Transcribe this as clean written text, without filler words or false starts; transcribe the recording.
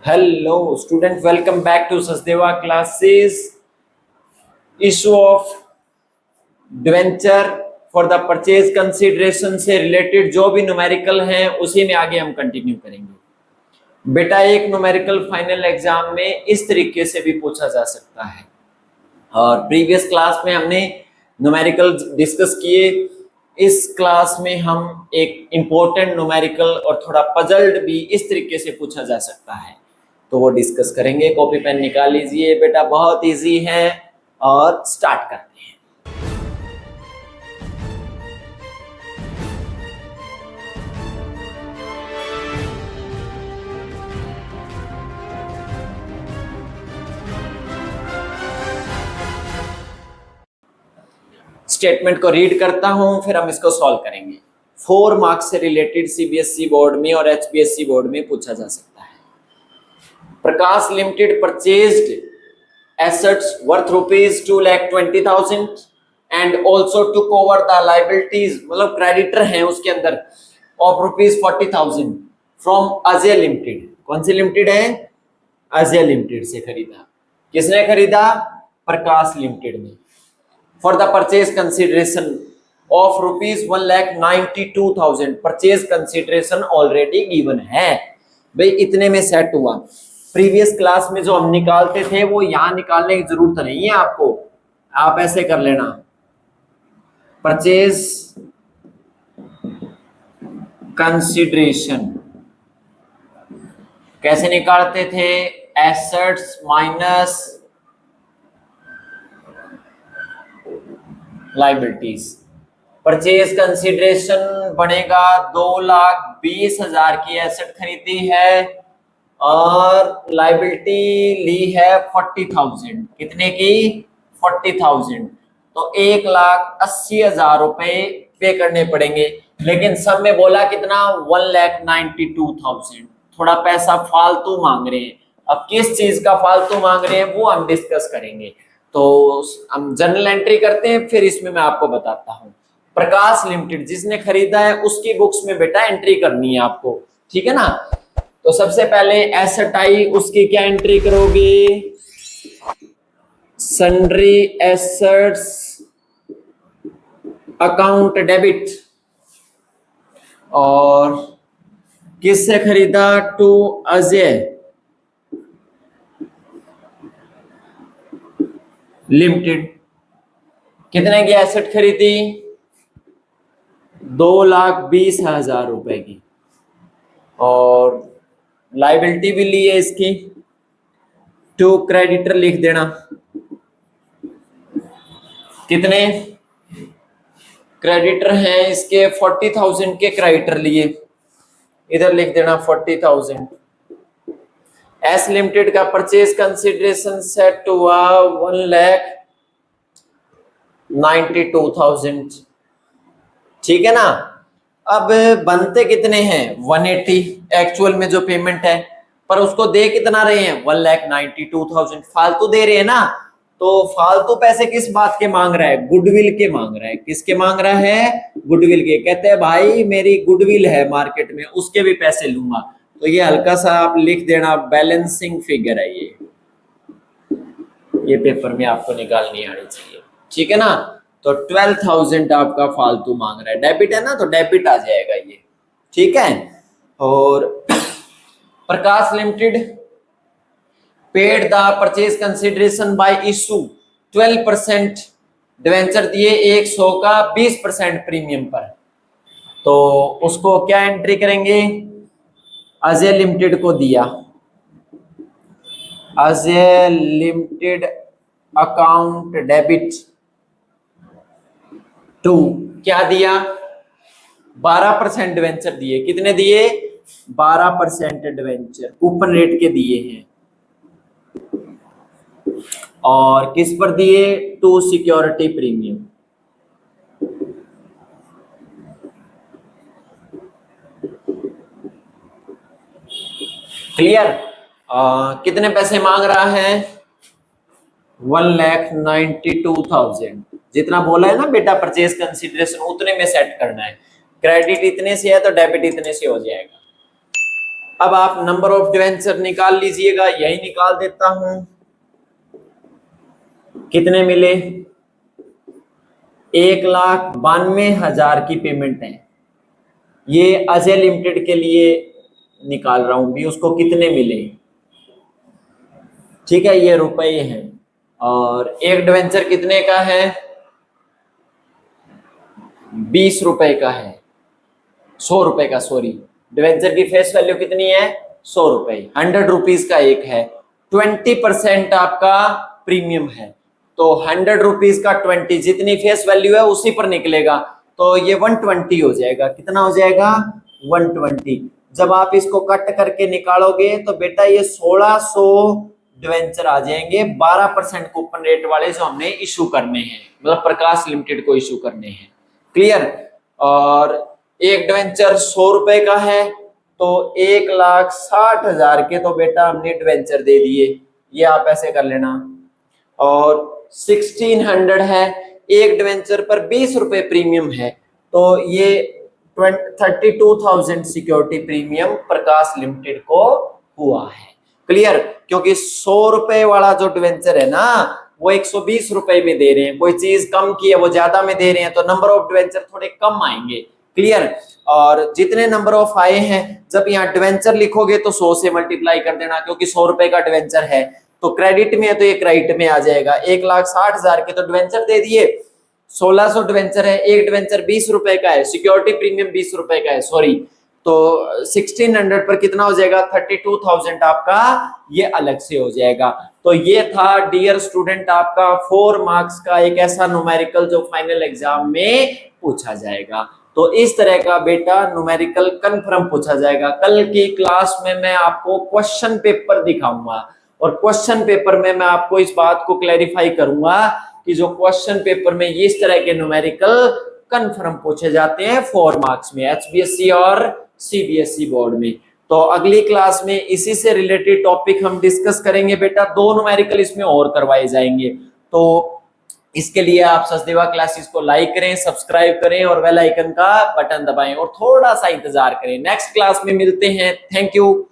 Hello, student. Welcome back to Sasdeva classes. Issue of debenture for the purchase consideration से related जो भी numerical हैं उसी में आगे हम कंटिन्यू करेंगे। बेटा, एक न्यूमेरिकल फाइनल एग्जाम में इस तरीके से भी पूछा जा सकता है और प्रीवियस क्लास में हमने न्यूमेरिकल डिस्कस किए। इस क्लास में हम एक इम्पोर्टेंट न्यूमेरिकल और थोड़ा पजल्ड भी इस तरीके से पूछा जा सकता है, तो वो डिस्कस करेंगे। कॉपी पेन निकाल लीजिए बेटा, बहुत इजी है और स्टार्ट करते हैं। स्टेटमेंट को रीड करता हूं, फिर हम इसको सॉल्व करेंगे। 4 मार्क्स से रिलेटेड सीबीएसई बोर्ड में और एचपीएससी बोर्ड में पूछा जा सकता है। Prakash limited purchased assets worth rupees 2,20,000 and also took over the liabilities, मतलब क्रेडिटर हैं उसके अंदर of rupees 40,000 from Ajay limited. कौन सी लिमिटेड है? अजय लिमिटेड से खरीदा। किसने खरीदा? प्रकाश लिमिटेड ने। For the purchase consideration of rupees 1,92,000। Purchase consideration already given है भाई, इतने में सेट हुआ। प्रीवियस क्लास में जो हम निकालते थे वो यहां निकालने की जरूरत नहीं है आपको, आप ऐसे कर लेना। परचेज कंसिडरेशन कैसे निकालते थे? Assets minus liabilities. Purchase consideration बनेगा 2,20,000 की एसेट खरीदी है और लाइबिलिटी ली है 40,000। कितने की? 40,000। तो 1,80,000 रुपए पे करने पड़ेंगे। लेकिन सब में बोला कितना? 1,92,000। थोड़ा पैसा फालतू मांग रहे हैं। अब किस चीज का फालतू मांग रहे हैं वो हम डिस्कस करेंगे। तो हम जनरल एंट्री करते हैं, फिर इसमें मैं आपको बताता हूं। प्रकाश लिमिटेड जिसने खरीदा है उसकी बुक्स में बेटा एंट्री करनी है आपको, ठीक है ना। तो सबसे पहले एसेट आई, उसकी क्या एंट्री करोगे? Sundry assets account debit. और किससे खरीदा? To Ajay limited. कितने की एसेट खरीदी? 2,20,000 रुपए की। और लाइबिलिटी भी ली है इसकी। टू क्रेडिटर लिख देना। कितने क्रेडिटर हैं इसके? 40,000 के क्रेडिटर लिए, इधर लिख देना 40,000। एस लिमिटेड का परचेज कंसिडरेशन सेट हुआ 1,92,000, ठीक है ना। अब बनते कितने हैं? 180 एक्चुअल में जो पेमेंट है, पर उसको दे कितना रहे हैं? 1,92,000 फालतू दे रहे हैं ना। तो फालतू पैसे किस बात के मांग रहा है? गुडविल के मांग रहा है। किसके मांग रहा है? गुडविल के। कहते हैं भाई मेरी गुडविल है मार्केट में, उसके भी पैसे लूंगा। तो ये हल्का सा आप लिख देना, बैलेंसिंग फिगर है ये पेपर में आपको निकालनी आनी चाहिए, ठीक है ना। तो 12,000 आपका फालतू मांग रहा है। डेबिट है ना, तो डेबिट आ जाएगा ये, ठीक है। और Prakash limited paid the purchase consideration by issue 12% debenture दिए 100 का 20% प्रीमियम पर। तो उसको क्या एंट्री करेंगे? अजय लिमिटेड को दिया। Ajay limited account debit to क्या दिया? 12% डिवेंचर दिए। कितने दिए? 12% डिवेंचर कूपन रेट के दिए हैं। और किस पर दिए? To security premium. क्लियर? कितने पैसे मांग रहा है? 1,92,000। जितना बोला है ना बेटा परचेज कंसिडरेशन उतने में सेट करना है। क्रेडिट इतने से है तो डेबिट इतने से हो जाएगा। अब आप नंबर ऑफ डिवेंचर निकाल लीजिएगा, यही निकाल देता हूं। कितने मिले? 1,92,000 की पेमेंट है। ये अजय लिमिटेड के लिए निकाल रहा हूं भी, उसको कितने मिले, ठीक है, ये रुपए हैं। और एक डिवेंचर कितने का है? 20 रुपए का है, 100 रुपए का, सॉरी। डिवेंचर की फेस वैल्यू कितनी है? 100 रुपए, 100 रुपीज का एक है। 20% आपका प्रीमियम है, तो 100 रुपीज का 20, जितनी फेस वैल्यू है उसी पर निकलेगा, तो ये 120 हो जाएगा। कितना हो जाएगा? 120। जब आप इसको कट करके निकालोगे तो बेटा ये 1600 डिवेंचर आ जाएंगे, 12% कूपन रेट वाले, जो हमने इशू करने हैं, मतलब प्रकाश लिमिटेड को इशू करने हैं। क्लियर? और एक डिवेंचर 100 रुपए का है, तो 1,60,000 के तो बेटा हमने डिवेंचर दे दिए, ये आप ऐसे कर लेना। और 1600 है, एक डिवेंचर पर 20 रुपए प्रीमियम है, तो ये 32,000 सिक्योरिटी प्रीमियम प्रकाश लिमिटेड को हुआ है। क्लियर? क्योंकि 100 रुपए वाला जो डिवेंचर है ना, वो 120 रुपए में दे रहे हैं, कोई चीज कम की है वो ज्यादा में दे रहे हैं, तो नंबर ऑफ डिवेंचर थोड़े कम आएंगे। क्लियर? और जितने नंबर ऑफ आए हैं, जब यहाँ डिवेंचर लिखोगे तो 100 से मल्टीप्लाई कर देना, क्योंकि 100 रुपए का डिवेंचर है, तो क्रेडिट में है तो ये क्रेडिट में आ जाएगा। 1,60,000 के तो डिवेंचर दे दिए, 1600 डिवेंचर है, एक डिवेंचर 20 रुपए का है, सिक्योरिटी प्रीमियम 20 रुपए का है, सॉरी, तो 1600 पर कितना हो जाएगा? 32,000 आपका ये अलग से हो जाएगा। तो ये था डियर स्टूडेंट आपका 4 मार्क्स का एक ऐसा न्यूमेरिकल जो फाइनल एग्जाम में पूछा जाएगा। तो इस तरह का बेटा न्यूमेरिकल कंफर्म पूछा जाएगा। कल की क्लास में मैं आपको क्वेश्चन पेपर दिखाऊंगा, और क्वेश्चन पेपर में मैं आपको इस बात को क्लैरिफाई करूंगा कि जो क्वेश्चन पेपर में इस तरह के न्यूमेरिकल कंफर्म पूछे जाते हैं 4 मार्क्स में, एचबीएससी और सीबीएसई बोर्ड में। तो अगली क्लास में इसी से रिलेटेड टॉपिक हम डिस्कस करेंगे बेटा, 2 न्यूमेरिकल इसमें और करवाए जाएंगे। तो इसके लिए आप सचदेवा क्लासेस को लाइक करें, सब्सक्राइब करें और बेल आइकन का बटन दबाएं और थोड़ा सा इंतजार करें। नेक्स्ट क्लास में मिलते हैं। Thank you.